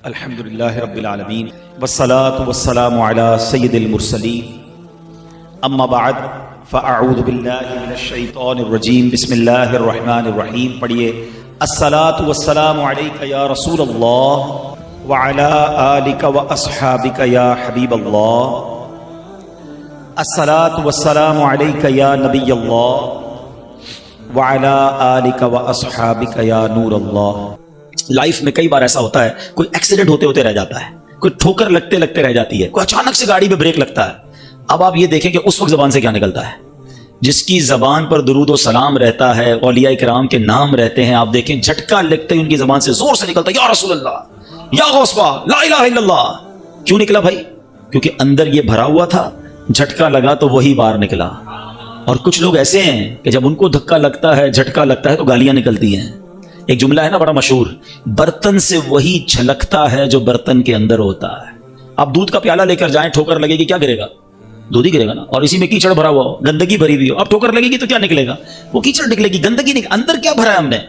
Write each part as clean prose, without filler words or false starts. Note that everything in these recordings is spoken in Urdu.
الحمد للہ رب العالمین والصلاة والسلام علی سید المرسلین اما بعد فاعوذ باللہ من الشیطان الرجیم بسم اللہ الرحمن الرحیم. پڑھیے الصلاة والسلام علیک یا رسول اللہ وعلی آلک واصحابک یا حبیب اللہ. الصلاة والسلام علیک یا نبی اللہ وعلی آلک واصحابک یا نور اللہ. لائف میں کئی بار ایسا ہوتا ہے، کوئی ایکسیڈنٹ ہوتے ہوتے رہ جاتا ہے، کوئی ٹھوکر لگتے لگتے رہ جاتی ہے، کوئی اچانک سے گاڑی پہ بریک لگتا ہے. اب آپ یہ دیکھیں کہ اس وقت زبان سے کیا نکلتا ہے. جس کی زبان پر درود و سلام رہتا ہے، اولیاء کرام کے نام رہتے ہیں، آپ دیکھیں جھٹکا لگتے ہی ان کی زبان سے زور سے نکلتا ہے یا رسول اللہ یا غوث پاک لا الہ الا اللہ. کیوں نکلا بھائی؟ کیونکہ اندر یہ بھرا ہوا تھا، جھٹکا لگا تو وہی باہر نکلا. اور کچھ لوگ ایسے ہیں کہ جب ان کو دھکا لگتا ہے، جھٹکا لگتا ہے تو گالیاں نکلتی ہیں. ایک جملہ ہے نا بڑا مشہور، برتن سے وہی چھلکتا ہے جو برتن کے اندر ہوتا ہے. آپ دودھ کا پیالہ لے کر جائیں، ٹھوکر لگے گی کیا گرے گا؟ دودھ ہی گرے گا نا. اور اسی میں کیچڑ بھرا ہوا ہو، گندگی بھری ہوئی ہو، اب ٹھوکر لگے گی تو کیا نکلے گا؟ وہ کیچڑ نکلے گی، گندگی نکلے. اندر کیا بھرا ہے ہم نے؟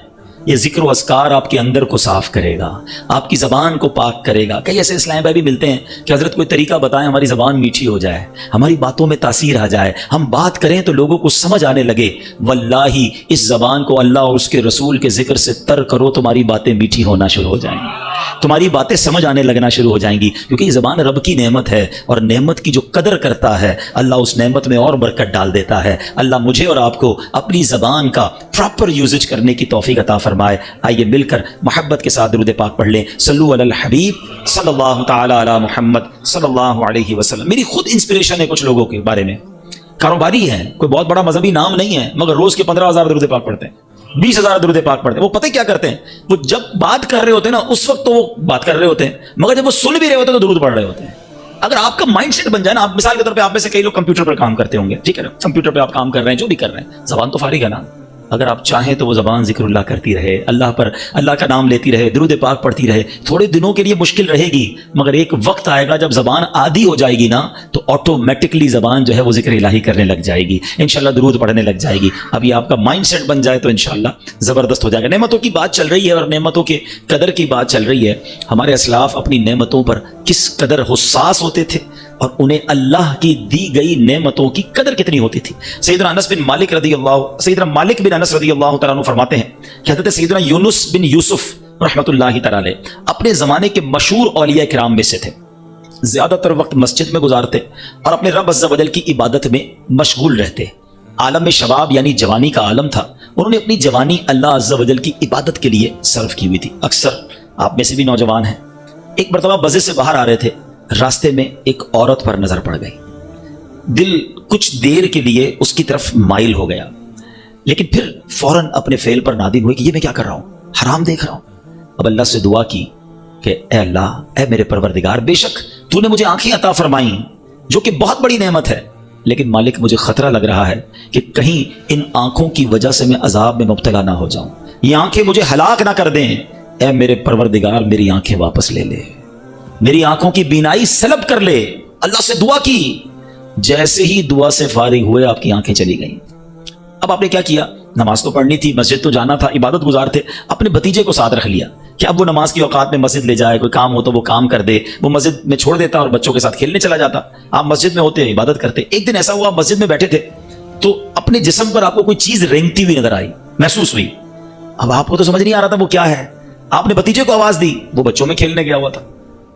یہ ذکر و اذکار آپ کے اندر کو صاف کرے گا، آپ کی زبان کو پاک کرے گا. کئی ایسے اسلام بھائی بھی ملتے ہیں کہ حضرت کوئی طریقہ بتائیں ہماری زبان میٹھی ہو جائے، ہماری باتوں میں تاثیر آ جائے، ہم بات کریں تو لوگوں کو سمجھ آنے لگے. واللہ اس زبان کو اللہ اور اس کے رسول کے ذکر سے تر کرو، تمہاری باتیں میٹھی ہونا شروع ہو جائیں گی، تمہاری باتیں سمجھ آنے لگنا شروع ہو جائیں گی. کیونکہ یہ زبان رب کی نعمت ہے، اور نعمت کی جو قدر کرتا ہے اللہ اس نعمت میں اور برکت ڈال دیتا ہے. اللہ مجھے اور آپ کو اپنی زبان کا پراپر یوزج کرنے کی توفیق عطا فرمائے. آئیے مل کر محبت کے ساتھ درود پاک پڑھ لیں. صلو علی الحبیب صلی اللہ تعالی علی محمد صلی اللہ علیہ وسلم. میری خود انسپریشن ہے کچھ لوگوں کے بارے میں، کاروباری ہیں، کوئی بہت بڑا مذہبی نام نہیں ہے، مگر روز کے 15,000 درود پاک پڑھتے ہیں، 20,000 درود پاک پڑھتے ہیں. وہ پتہ کیا کرتے ہیں؟ وہ جب بات کر رہے ہوتے ہیں نا اس وقت تو وہ بات کر رہے ہوتے ہیں، مگر جب وہ سن بھی رہے ہوتے ہیں تو درود پڑھ رہے ہوتے ہیں. اگر آپ کا مائنڈ سیٹ بن جائے نا، آپ مثال کے طور پہ آپ میں سے کئی لوگ کمپیوٹر پر کام کرتے ہوں گے، ٹھیک ہے نا، کمپیوٹر پہ آپ کام کر رہے ہیں، جو بھی کر رہے ہیں، زبان تو فارغ ہے نا. اگر آپ چاہیں تو وہ زبان ذکر اللہ کرتی رہے، اللہ کا نام لیتی رہے، درود پاک پڑھتی رہے. تھوڑے دنوں کے لیے مشکل رہے گی، مگر ایک وقت آئے گا جب زبان عادی ہو جائے گی نا تو آٹومیٹکلی زبان جو ہے وہ ذکر الہی کرنے لگ جائے گی، انشاءاللہ درود پڑھنے لگ جائے گی. ابھی آپ کا مائنڈ سیٹ بن جائے تو انشاءاللہ زبردست ہو جائے گا. نعمتوں کی بات چل رہی ہے اور نعمتوں کے قدر کی بات چل رہی ہے. ہمارے اسلاف اپنی نعمتوں پر کس قدر حساس ہوتے تھے اور انہیں اللہ کی دی گئی نعمتوں کی قدر کتنی ہوتی تھی. سیدنا مالک بن انس رضی اللہ تعالیٰ عنہ فرماتے ہیں کہ حضرت سیدنا یونس بن یوسف رحمۃ اللہ تعالی اپنے زمانے کے مشہور اولیاء کرام میں سے تھے. زیادہ تر وقت مسجد میں گزارتے اور اپنے رب عز و جل کی عبادت میں مشغول رہتے. عالم شباب یعنی جوانی کا عالم تھا، انہوں نے اپنی جوانی اللہ عز و جل کی عبادت کے لیے صرف کی ہوئی تھی. اکثر آپ میں سے بھی نوجوان ہیں، ایک مرتبہ مسجد سے باہر آ رہے تھے، راستے میں ایک عورت پر نظر پڑ گئی. دل کچھ دیر کے لیے اس کی طرف مائل ہو گیا، لیکن پھر فوراً اپنے فعل پر نادم ہوئے کہ یہ میں کیا کر رہا ہوں، حرام دیکھ رہا ہوں. اب اللہ سے دعا کی کہ اے اللہ، اے میرے پروردگار، بے شک تو نے مجھے آنکھیں عطا فرمائیں جو کہ بہت بڑی نعمت ہے، لیکن مالک مجھے خطرہ لگ رہا ہے کہ کہیں ان آنکھوں کی وجہ سے میں عذاب میں مبتلا نہ ہو جاؤں، یہ آنکھیں مجھے ہلاک نہ کر دیں. اے میرے پروردگار میری آنکھیں واپس لے لے، میری آنکھوں کی بینائی سلب کر لے. اللہ سے دعا کی، جیسے ہی دعا سے فارغ ہوئے آپ کی آنکھیں چلی گئیں. اب آپ نے کیا کیا؟ نماز تو پڑھنی تھی، مسجد تو جانا تھا، عبادت گزار تھے، اپنے بھتیجے کو ساتھ رکھ لیا کہ اب وہ نماز کی اوقات میں مسجد لے جائے، کوئی کام ہو تو وہ کام کر دے. وہ مسجد میں چھوڑ دیتا اور بچوں کے ساتھ کھیلنے چلا جاتا. آپ مسجد میں ہوتے، عبادت کرتے. ایک دن ایسا ہوا آپ مسجد میں بیٹھے تھے تو اپنے جسم پر آپ کو کوئی چیز رینگتی ہوئی نظر آئی، محسوس ہوئی. اب آپ کو تو سمجھ نہیں آ رہا تھا وہ کیا ہے. آپ نے بھتیجے کو آواز دی، وہ بچوں میں کھیلنے گیا ہوا تھا،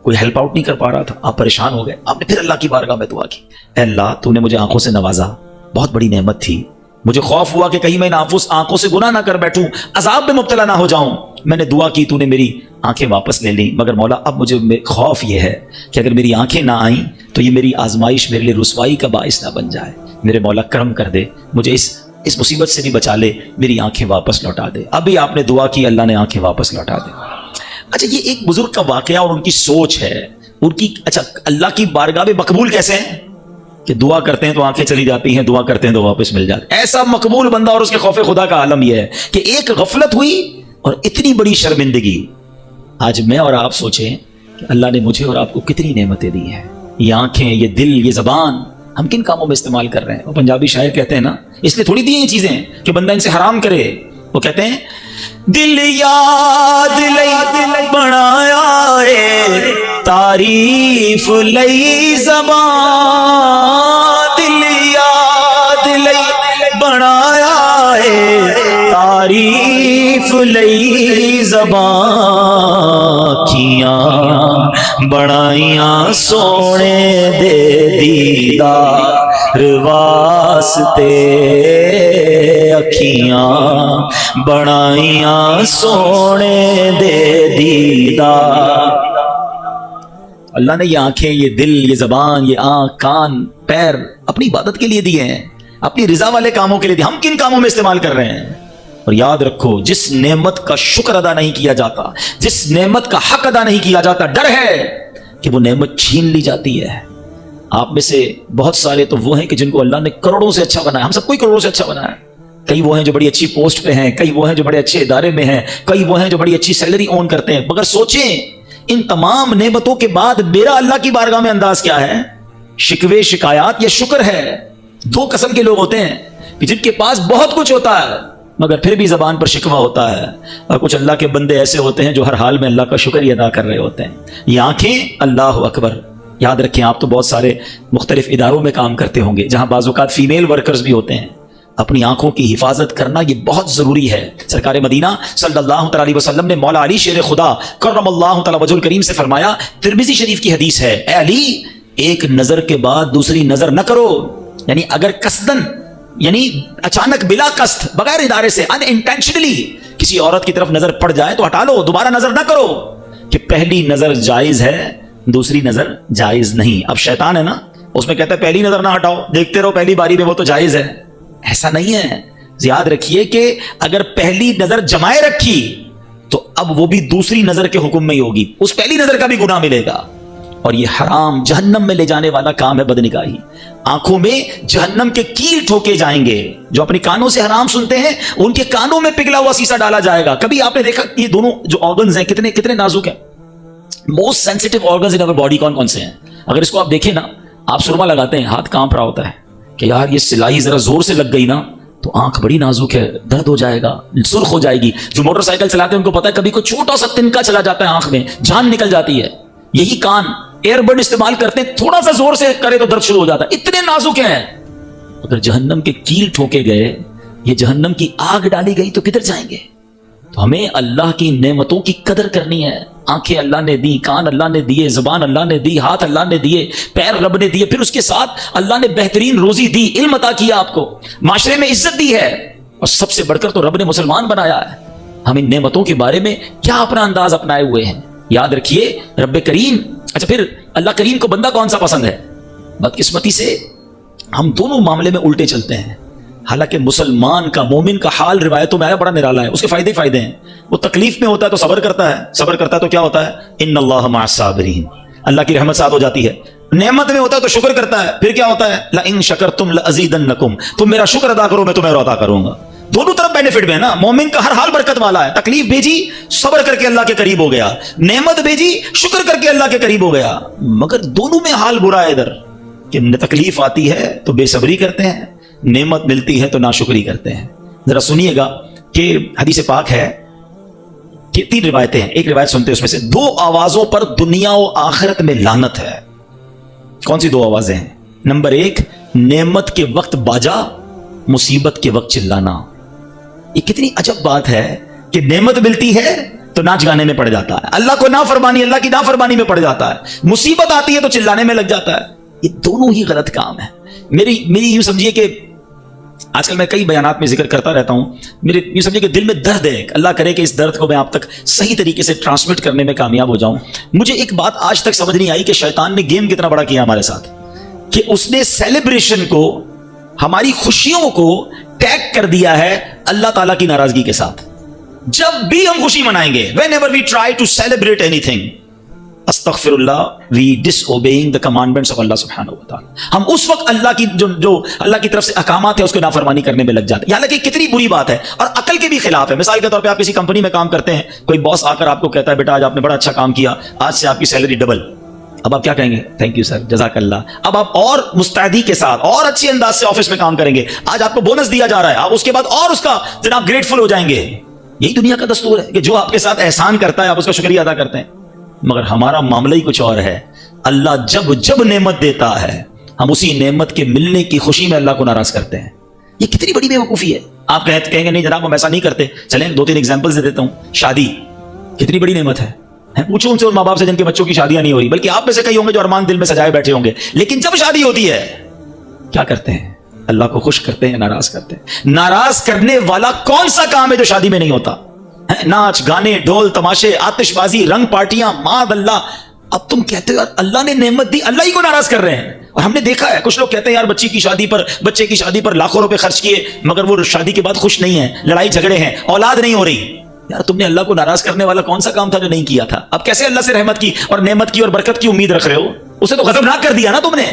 کوئی ہیلپ آؤٹ نہیں کر پا رہا تھا. آپ پریشان ہو گئے. آپ نے پھر اللہ کی بارگاہ میں دعا کی، اے اللہ تو نے مجھے آنکھوں سے نوازا، بہت بڑی نعمت تھی، مجھے خوف ہوا کہ کہیں میں آنکھوں سے گناہ نہ کر بیٹھوں، عذاب میں مبتلا نہ ہو جاؤں. میں نے دعا کی، تو نے میری آنکھیں واپس لے لیں، مگر مولا اب مجھے خوف یہ ہے کہ اگر میری آنکھیں نہ آئیں تو یہ میری آزمائش میرے لیے رسوائی کا باعث نہ بن جائے. میرے مولا کرم کر دے، مجھے اس مصیبت سے بھی بچا لے، میری آنکھیں واپس لوٹا دے. ابھی آپ نے دعا کی، اللہ نے آنکھیں واپس لوٹا دے. اچھا، یہ ایک بزرگ کا واقعہ اور ان کی سوچ ہے ان کی. اچھا، اللہ کی بارگاہ میں مقبول کیسے ہیں کہ دعا کرتے ہیں تو آنکھیں چلی جاتی ہیں، دعا کرتے ہیں تو واپس مل جاتی. ایسا مقبول بندہ. اور اس کے خوف خدا کا عالم یہ ہے کہ ایک غفلت ہوئی اور اتنی بڑی شرمندگی. آج میں اور آپ سوچیں کہ اللہ نے مجھے اور آپ کو کتنی نعمتیں دی ہیں. یہ آنکھیں، یہ دل، یہ زبان ہم کن کاموں میں استعمال کر رہے ہیں. اور پنجابی شاعر کہتے ہیں نا، اس لیے تھوڑی دی یہ چیزیں کہ بندہ ان سے حرام کرے. وہ کہتے ہیں دل یاد لئی بنایا ہے تعریف لئی زبان، دل یاد لئی بنایا ہے تعریف لئی زبان، کیاں بڑائیاں سونے دے دیدار واسطے، اکھیاں بڑائیاں سونے دے دیدار۔ اللہ نے یہ آنکھیں، یہ دل، یہ زبان، یہ آنکھ، کان، پیر اپنی عبادت کے لیے دیے ہیں، اپنی رضا والے کاموں کے لیے دیے۔ ہم کن کاموں میں استعمال کر رہے ہیں؟ اور یاد رکھو، جس نعمت کا شکر ادا نہیں کیا جاتا، جس نعمت کا حق ادا نہیں کیا جاتا، ڈر ہے کہ وہ نعمت چھین لی جاتی ہے۔ آپ میں سے بہت سارے تو وہ ہیں کہ جن کو اللہ نے کروڑوں سے اچھا بنایا، ہم سب کو ہی کروڑوں سے اچھا بنایا ہے۔ کئی وہ ہیں جو بڑی اچھی پوسٹ پہ ہیں، کئی وہ ہیں جو بڑے اچھے ادارے میں ہیں، کئی وہ ہیں جو بڑی اچھی سیلری اون کرتے ہیں، مگر سوچیں ان تمام نعمتوں کے بعد میرا اللہ کی بارگاہ میں انداز کیا ہے؟ شکوے، شکایات یا شکر ہے؟ دو قسم کے لوگ ہوتے ہیں کہ جن کے پاس بہت کچھ ہوتا ہے مگر پھر بھی زبان پر شکوہ ہوتا ہے، اور کچھ اللہ کے بندے ایسے ہوتے ہیں جو ہر حال میں اللہ کا شکر ہی ادا کر رہے ہوتے ہیں۔ یہ آنکھیں، اللہ اکبر، یاد رکھیں آپ تو بہت سارے مختلف اداروں میں کام کرتے ہوں گے جہاں بعض اوقات فیمیل ورکرز بھی ہوتے ہیں۔ اپنی آنکھوں کی حفاظت کرنا یہ بہت ضروری ہے۔ سرکار مدینہ صلی اللہ تعالی علیہ وسلم نے مولا علی شیر خدا کرم اللہ تعالی وجہ الکریم سے فرمایا، ترمذی شریف کی حدیث ہے، اے علی ایک نظر کے بعد دوسری نظر نہ کرو، یعنی اگر قصدن، یعنی اچانک بلا قصد، بغیر ارادے سے، ان انٹینشنلی کسی عورت کی طرف نظر پڑ جائے تو ہٹا لو، دوبارہ نظر نہ کرو، کہ پہلی نظر جائز ہے دوسری نظر جائز نہیں۔ اب شیطان ہے نا، اس میں کہتا ہے پہلی نظر نہ ہٹاؤ، دیکھتے رہو پہلی باری میں، وہ تو جائز ہے۔ ایسا نہیں ہے، یاد رکھیے کہ اگر پہلی نظر جمائے رکھی تو اب وہ بھی دوسری نظر کے حکم میں ہی ہوگی، اس پہلی نظر کا بھی گناہ ملے گا، اور یہ حرام جہنم میں لے جانے والا کام ہے بدنگاہی۔ آنکھوں میں جہنم کے کیل ٹھوکے جائیں گے، جو اپنی کانوں سے حرام سنتے ہیں ان کے کانوں میں پگھلا ہوا سیسا ڈالا جائے گا۔ کبھی آپ نے دیکھا یہ دونوں جو آرگنز ہیں کتنے نازک ہیں؟ موسٹ سینسیٹیو آرگنز ان اور باڈی کون کون سے ہیں؟ اگر اس کو آپ دیکھیں نا، آپ سرما لگاتے ہیں، ہاتھ کانپ رہا ہوتا ہے کہ یار یہ سلائی ذرا زور سے لگ گئی نا تو آنکھ بڑی نازک ہے، درد ہو جائے گا، سرخ ہو جائے گی۔ جو موٹر سائیکل چلاتے ہیں ان کو پتا ہے کبھی کوئی چھوٹا سا تنکا چلا جاتا ہے آنکھ میں، جان نکل جاتی ہے۔ یہی کان ایئر بڈ استعمال کرتے ہیں، تھوڑا سا زور سے کرے تو درد شروع ہو جاتا ہے، اتنے نازک ہیں۔ اگر جہنم کے کیل ٹھوکے گئے، یہ جہنم کی آگ ڈالی گئی تو کدھر جائیں گے؟ تو ہمیں اللہ کی نعمتوں کی قدر کرنی ہے۔ آنکھیں اللہ نے دی، کان اللہ نے دیے، زبان اللہ نے دی، ہاتھ اللہ نے دیے، پیر رب نے دیے، پھر اس کے ساتھ اللہ نے بہترین روزی دی، علم عطا کیا آپ کو، معاشرے میں عزت دی ہے، اور سب سے بڑھ کر تو رب نے مسلمان بنایا ہے۔ ہم ان نعمتوں کے بارے میں کیا اپنا انداز اپنائے ہوئے ہیں؟ یاد رکھیے رب کریم، اچھا پھر اللہ کریم کو بندہ کون سا پسند ہے؟ بدقسمتی سے ہم دونوں معاملے میں الٹے چلتے ہیں۔ حالانکہ مسلمان کا، مومن کا حال روایتوں میں آیا بڑا نرالا ہے، اس کے فائدے فائدے ہیں۔ وہ تکلیف میں ہوتا ہے تو صبر کرتا ہے، صبر کرتا ہے تو کیا ہوتا ہے؟ ان اللہ مع الصابرین، اللہ کی رحمت ساتھ ہو جاتی ہے۔ نعمت میں ہوتا ہے تو شکر کرتا ہے، پھر کیا ہوتا ہے؟ لئن شکرتم لازیدنکم، تم میرا شکر ادا کرو میں تمہیں اور عطا کروں گا۔ دونوں طرف بینیفٹ میں ہے نا، مومن کا ہر حال برکت والا ہے۔ تکلیف بھیجی، صبر کر کے اللہ کے قریب ہو گیا، نعمت بھیجی، شکر کر کے اللہ کے قریب ہو گیا۔ مگر دونوں میں حال برا ہے، ادھر کہ تکلیف آتی ہے تو بے صبری کرتے ہیں، نعمت ملتی ہے تو ناشکری کرتے ہیں۔ ذرا سنیے گا کہ حدیث پاک ہے کہ 3 روایتیں ہیں، ایک روایت سنتے ہیں، اس میں سے 2 آوازوں پر دنیا و آخرت میں لعنت ہے۔ کون سی 2 آوازیں ہیں؟ نمبر 1، نعمت کے وقت باجا، مصیبت کے وقت چلانا۔ یہ کتنی عجب بات ہے کہ نعمت ملتی ہے تو ناچ گانے میں پڑ جاتا ہے، اللہ کو نافرمانی، اللہ کی نافرمانی میں پڑ جاتا ہے، مصیبت آتی ہے تو چلانے میں لگ جاتا ہے۔ یہ دونوں ہی غلط کام ہے۔ میری یوں سمجھیے کہ آج کل میں کئی بیانات میں ذکر کرتا رہتا ہوں، میرے یوں سمجھیے کہ دل میں درد ہے، اللہ کرے کہ اس درد کو میں آپ تک صحیح طریقے سے ٹرانسمٹ کرنے میں کامیاب ہو جاؤں۔ مجھے ایک بات آج تک سمجھ نہیں آئی کہ شیطان نے گیم کتنا بڑا کیا ہمارے ساتھ، کہ اس نے سیلیبریشن کو، ہماری خوشیوں کو ٹیگ کر دیا ہے اللہ تعالیٰ کی ناراضگی کے ساتھ۔ جب بھی ہم خوشی منائیں گے، whenever we try to celebrate anything، استغفر اللہ، we disobeying the commandments of اللہ سبحانہ و تعالیٰ، ہم اس وقت اللہ کی جو اللہ کی طرف سے احکامات ہیں اس کو نافرمانی کرنے میں لگ جاتے ہیں۔ حالانکہ کتنی بری بات ہے اور عقل کے بھی خلاف ہے۔ مثال کے طور پہ آپ کسی کمپنی میں کام کرتے ہیں، کوئی باس آ کر آپ کو کہتا ہے بیٹا آج آپ نے بڑا اچھا کام کیا، آج سے آپ کی سیلری ڈبل۔ اب آپ کیا کہیں گے؟ تھینک یو سر، جزاک اللہ. اب آپ اور مستعدی کے ساتھ اور اچھے انداز سے آفس میں کام کریں گے. آج آپ کو بونس دیا جا رہا ہے، آپ اس کے بعد اور اس کا جناب گریٹفل ہو جائیں گے. یہی دنیا کا دستور ہے کہ جو آپ کے ساتھ احسان کرتا ہے آپ اس کا شکریہ ادا کرتے ہیں. مگر ہمارا معاملہ ہی کچھ اور ہے. اللہ جب جب نعمت دیتا ہے ہم اسی نعمت کے ملنے کی خوشی میں اللہ کو ناراض کرتے ہیں. یہ کتنی بڑی بے وقوفی ہے. آپ کہیں گے نہیں جناب ہم ایسا نہیں کرتے. چلیں 2-3 ایگزامپلز دے دیتا ہوں. شادی کتنی بڑی نعمت ہے. پوچھو ان سے ان ماں باپ سے جن کے بچوں کی شادیاں نہیں ہو رہی، بلکہ آپ میں سے کئی ہوں گے جو ارمان دل میں سجائے بیٹھے ہوں گے، لیکن جب شادی ہوتی ہے کیا کرتے ہیں؟ اللہ کو خوش کرتے ہیں، ناراض کرتے ہیں. ناراض کرنے والا کون سا کام ہے جو شادی میں نہیں ہوتا؟ ناچ گانے، ڈھول تماشے، آتش بازی، رنگ پارٹیاں، ماد اللہ. اب تم کہتے ہو اللہ نے نعمت دی، اللہ ہی کو ناراض کر رہے ہیں. اور ہم نے دیکھا ہے کچھ لوگ کہتے ہیں یار بچے کی شادی پر لاکھوں روپے خرچ کیے مگر وہ شادی کے بعد خوش نہیں ہیں، لڑائی جھگڑے ہیں، اولاد نہیں ہو رہی. یار تم نے اللہ کو ناراض کرنے والا کون سا کام تھا جو نہیں کیا تھا؟ اب کیسے اللہ سے رحمت کی اور نعمت کی اور برکت کی امید رکھ رہے ہو؟ اسے تو غضبناک کر دیا نا تم نے.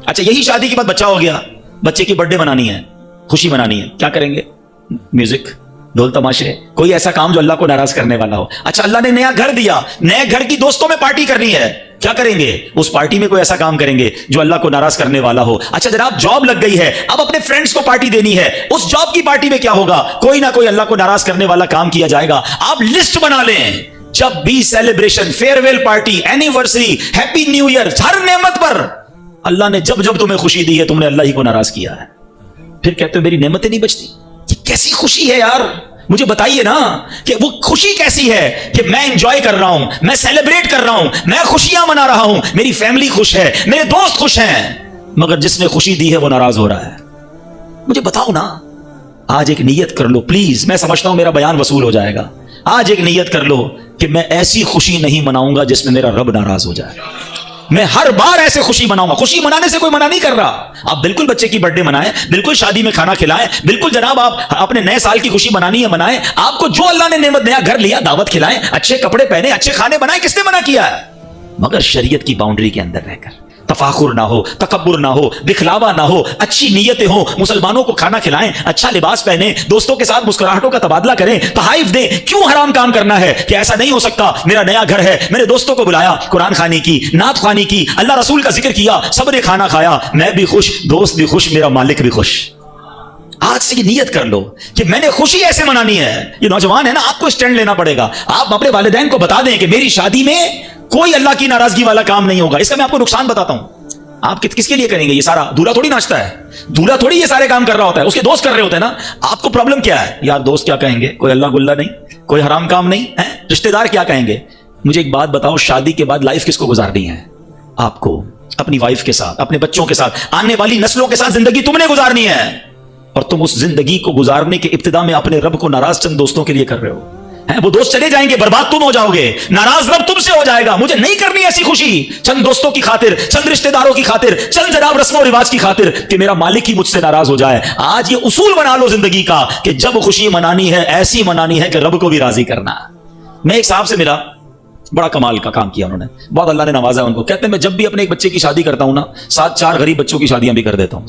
اچھا یہی شادی کے بعد بچہ ہو گیا، بچے کی برتھ ڈے منانی ہے، خوشی منانی ہے، کیا کریں گے؟ میوزک، ڈھول تماشے، کوئی ایسا کام جو اللہ کو ناراض کرنے والا ہو. اچھا اللہ نے نیا گھر دیا، نئے گھر کی دوستوں میں پارٹی کرنی ہے، کیا کریں گے؟ اس پارٹی میں کوئی ایسا کام کریں گے جو اللہ کو ناراض کرنے والا ہو. اچھا جناب جاب لگ گئی ہے، اب اپنے فرینڈز کو پارٹی دینی ہے، اس جاب کی پارٹی میں کیا ہوگا؟ کوئی نہ کوئی اللہ کو ناراض کرنے والا کام کیا جائے گا. آپ لسٹ بنا لیں، جب بھی celebration, farewell party, anniversary, happy new year, ہر نعمت پر اللہ نے جب جب تمہیں خوشی دی ہے تم نے اللہ ہی کو ناراض کیا ہے. پھر کہتے ہو میری نعمتیں نہیں بچتی. یہ کیسی خوشی ہے یار؟ مجھے بتائیے نا کہ وہ خوشی کیسی ہے کہ میں انجوائے کر رہا ہوں، میں سیلیبریٹ کر رہا ہوں، میں خوشیاں منا رہا ہوں، میری فیملی خوش ہے، میرے دوست خوش ہیں، مگر جس نے خوشی دی ہے وہ ناراض ہو رہا ہے. مجھے بتاؤ نا. آج ایک نیت کر لو پلیز، میں سمجھتا ہوں میرا بیان وصول ہو جائے گا. آج ایک نیت کر لو کہ میں ایسی خوشی نہیں مناؤں گا جس میں میرا رب ناراض ہو جائے. میں ہر بار ایسے خوشی مناؤں گا. خوشی منانے سے کوئی منع نہیں کر رہا. آپ بالکل بچے کی برتھ ڈے منائیں، بالکل شادی میں کھانا کھلائیں، بالکل جناب آپ اپنے نئے سال کی خوشی منانی ہے منائیں. آپ کو جو اللہ نے نعمت نیا گھر لیا دعوت کھلائیں، اچھے کپڑے پہنے، اچھے کھانے بنائیں. کس نے منع کیا ہے؟ مگر شریعت کی باؤنڈری کے اندر رہ کر. تفاخر نہ ہو، تکبر نہ ہو، دکھلاوا نہ ہو، اچھی نیتیں ہوں. مسلمانوں کو کھانا کھلائیں، اچھا لباس پہنیں، دوستوں کے ساتھ مسکراہٹوں کا تبادلہ کریں، تحائف دیں. کیوں حرام کام کرنا ہے کہ ایسا نہیں ہو سکتا؟ میرا نیا گھر ہے، میرے دوستوں کو بلایا، قرآن خوانی کی، نعت خوانی کی، اللہ رسول کا ذکر کیا، سب نے کھانا کھایا، میں بھی خوش، دوست بھی خوش، میرا مالک بھی خوش. آج سے یہ نیت کر لو کہ میں نے خوشی ایسے منانی ہے. یہ نوجوان ہے نا، آپ کو اسٹینڈ لینا پڑے گا. آپ اپنے والدین کو بتا دیں کہ میری شادی میں کوئی اللہ کی ناراضگی والا کام نہیں ہوگا. اس کا میں آپ کو نقصان بتاتا ہوں. آپ کس کے لیے کریں گے یہ سارا؟ دولہا تھوڑی ناچتا ہے، دولہا تھوڑی یہ سارے کام کر رہا ہوتا ہے، اس کے دوست کر رہے ہوتے ہیں نا. آپ کو پرابلم کیا ہے؟ یار دوست کیا کہیں گے، کوئی اللہ گلہ نہیں، کوئی حرام کام نہیں ہے، رشتہ دار کیا کہیں گے. مجھے ایک بات بتاؤ، شادی کے بعد لائف کس کو گزارنی ہے؟ آپ کو، اپنی وائف کے ساتھ، اپنے بچوں کے ساتھ، آنے والی نسلوں کے ساتھ زندگی تم نے گزارنی ہے. اور تم اس زندگی کو گزارنے کے ابتدا میں اپنے رب کو ناراض چند دوستوں کے لیے کر رہے ہو. وہ دوست چلے جائیں گے، برباد تم ہو جاؤ گے، ناراض رب تم سے ہو جائے گا. مجھے نہیں کرنی ایسی خوشی چند دوستوں کی خاطر، چند رشتہ داروں کی خاطر، چند جناب رسم و رواج کی خاطر کہ میرا مالک ہی مجھ سے ناراض ہو جائے. آج یہ اصول بنا لو زندگی کا کہ جب خوشی منانی ہے ایسی منانی ہے کہ رب کو بھی راضی کرنا. میں ایک صاحب سے ملا، بڑا کمال کا کام کیا انہوں نے، بہت اللہ نے نوازا ان کو. کہتے ہیں میں جب بھی اپنے ایک بچے کی شادی کرتا ہوں نا، 7 غریب بچوں کی شادیاں بھی کر دیتا ہوں.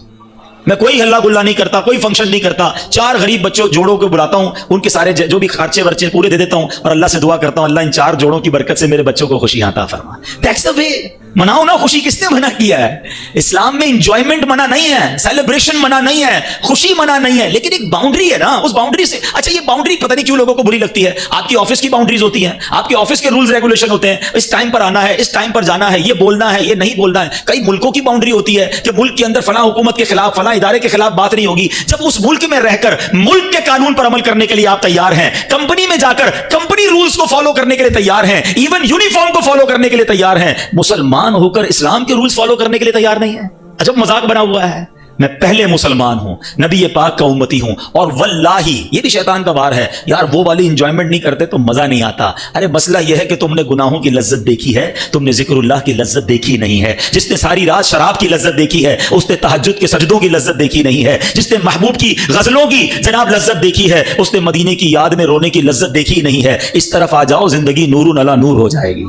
میں کوئی ہلا گلا نہیں کرتا، کوئی فنکشن نہیں کرتا. 4 غریب بچوں جوڑوں کو بلاتا ہوں، ان کے سارے جو بھی خرچے ورچے پورے دے دیتا ہوں اور اللہ سے دعا کرتا ہوں اللہ ان 4 جوڑوں کی برکت سے میرے بچوں کو خوشی عطا فرما. دیٹس دی وے. مناؤ نا خوشی. کس نے منع کیا ہے؟ اسلام میں انجوائمنٹ منع نہیں ہے، سیلیبریشن منع نہیں ہے، خوشی منع نہیں ہے، لیکن ایک باؤنڈری ہے نا. اس باؤنڈری سے اچھا یہ باؤنڈری پتہ نہیں کیوں لوگوں کو بری لگتی ہے. آپ کی آفس کی باؤنڈریز ہوتی ہیں، آپ کے آفس کے رولز ریگولیشن ہوتے ہیں، اس ٹائم پر آنا ہے، اس ٹائم پر جانا ہے، یہ بولنا ہے، یہ نہیں بولنا ہے. کئی ملکوں کی باؤنڈری ہوتی ہے کہ ملک کے اندر فلاں حکومت کے خلاف، فلاں ادارے کے خلاف بات نہیں ہوگی. جب اس ملک میں رہ کر ملک کے قانون پر عمل کرنے کے لیے آپ تیار ہیں، کمپنی میں جا کر کمپنی رولز کو فالو کرنے کے لیے تیار ہیں، ایون یونیفارم کو فالو کرنے کے لیے تیار ہیں، مسلمان ہو کر اسلام کے رولز فالو کرنے کے لیے تیار نہیں ہے. عجب مذاق بنا ہوا ہے. میں پہلے مسلمان ہوں، نبی پاک کا امتی ہوں، اور واللہ یہ بھی شیطان کا وار ہے یار وہ والی انجوائمنٹ نہیں کرتے تو مزہ نہیں آتا. ارے مسئلہ یہ ہے کہ تم نے گناہوں کی لذت دیکھی ہے، تم نے ذکر اللہ کی لذت دیکھی نہیں ہے. جس نے ساری رات شراب کی لذت دیکھی ہے اس نے تہجد کے سجدوں کی لذت دیکھی نہیں ہے. جس نے محبوب کی غزلوں کی جناب لذت دیکھی ہے اس نے مدینے کی یاد میں رونے کی لذت دیکھی نہیں ہے. اس طرف آ جاؤ، زندگی نور علی نور ہو جائے گی.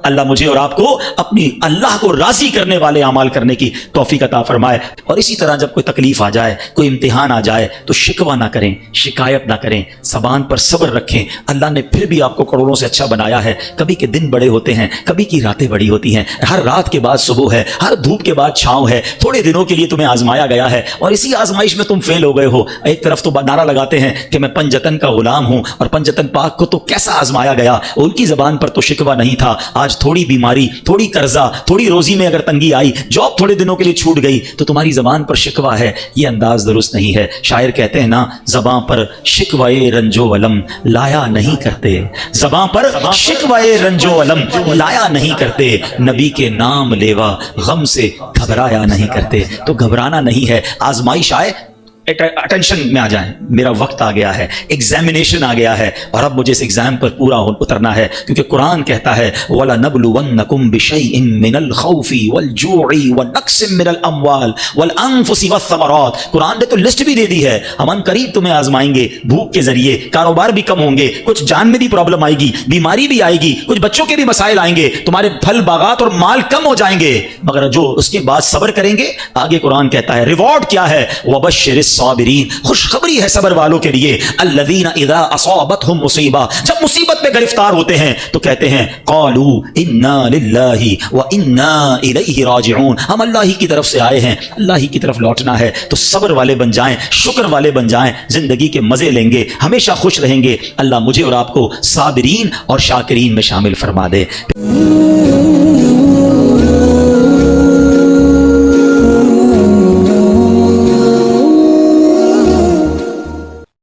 اللہ مجھے اور آپ کو اپنی اللہ کو راضی کرنے والے اعمال کرنے کی توفیق عطا فرمائے۔ اور اسی طرح جب کوئی تکلیف آ جائے، کوئی امتحان آ جائے تو شکوہ نہ کریں، شکایت نہ کریں، زبان پر صبر رکھیں۔ اللہ نے پھر بھی آپ کو کروڑوں سے اچھا بنایا ہے۔ کبھی کے دن بڑے ہوتے ہیں، کبھی کی راتیں بڑی ہوتی ہیں، ہر رات کے بعد صبح ہے، ہر دھوپ کے بعد چھاؤں ہے۔ تھوڑے دنوں کے لیے تمہیں آزمایا گیا ہے اور اسی آزمائش میں تم فیل ہو گئے ہو۔ ایک طرف تو نعرہ لگاتے ہیں کہ میں پنجتن کا غلام ہوں، اور پنجتن پاک کو تو کیسا آزمایا گیا، ان کی زبان پر تو شکوہ نہیں تھا۔ آج تھوڑی بیماری، تھوڑی قرضہ، تھوڑی روزی میں اگر تنگی آئی، جاب تھوڑے دنوں کے لیے چھوٹ گئی تو تمہاری زبان پر شکوہ ہے۔ یہ انداز درست نہیں ہے۔ شاعر کہتے ہیں نا، زبان پر شکوائے رنجو علم لایا نہیں کرتے، زبان پر شکوائے رنجو علم لایا نہیں کرتے، نبی کے نام لیوا غم سے گھبرایا نہیں کرتے۔ تو گھبرانا نہیں ہے، آزمائش آئے اٹینشن میں آ جائیں، میرا وقت آ گیا ہے، ایگزامینیشن آ گیا ہے، اور اب مجھے اس ایگزام پر پورا اترنا ہے، کیونکہ قرآن کہتا ہے وَلَنَبْلُوَنَّكُمْ بِشَيْءٍ مِّنَ الْخَوْفِ وَالْجُوعِ وَنَقْصٍ مِّنَ الْأَمْوَالِ وَالْأَنفُسِ وَالثَّمَرَاتِ۔ قرآن نے تو لسٹ بھی دے دی ہے، ہم ان قریب تمہیں آزمائیں گے، بھوک کے ذریعے، کاروبار بھی کم ہوں گے، کچھ جان میں بھی پرابلم آئے گی، بیماری بھی آئے گی، کچھ بچوں کے بھی مسائل آئیں گے، تمہارے پھل باغات اور مال کم ہو جائیں گے، مگر جو اس کے بعد صبر کریں گے، آگے قرآن کہتا ہے ریوارڈ کیا ہے، وَبَشِّرِ الصابرین، خوشخبری ہے صبر والوں کے لیے، الذین اذا اصابتهم مصیبہ، جب مصیبت میں گرفتار ہوتے ہیں تو کہتے ہیں قالوا انا للہ وانا الیہ راجعون، ہم اللہ ہی کی طرف سے آئے ہیں، اللہ ہی کی طرف لوٹنا ہے۔ تو صبر والے بن جائیں، شکر والے بن جائیں، زندگی کے مزے لیں گے، ہمیشہ خوش رہیں گے۔ اللہ مجھے اور آپ کو صابرین اور شاکرین میں شامل فرما دے۔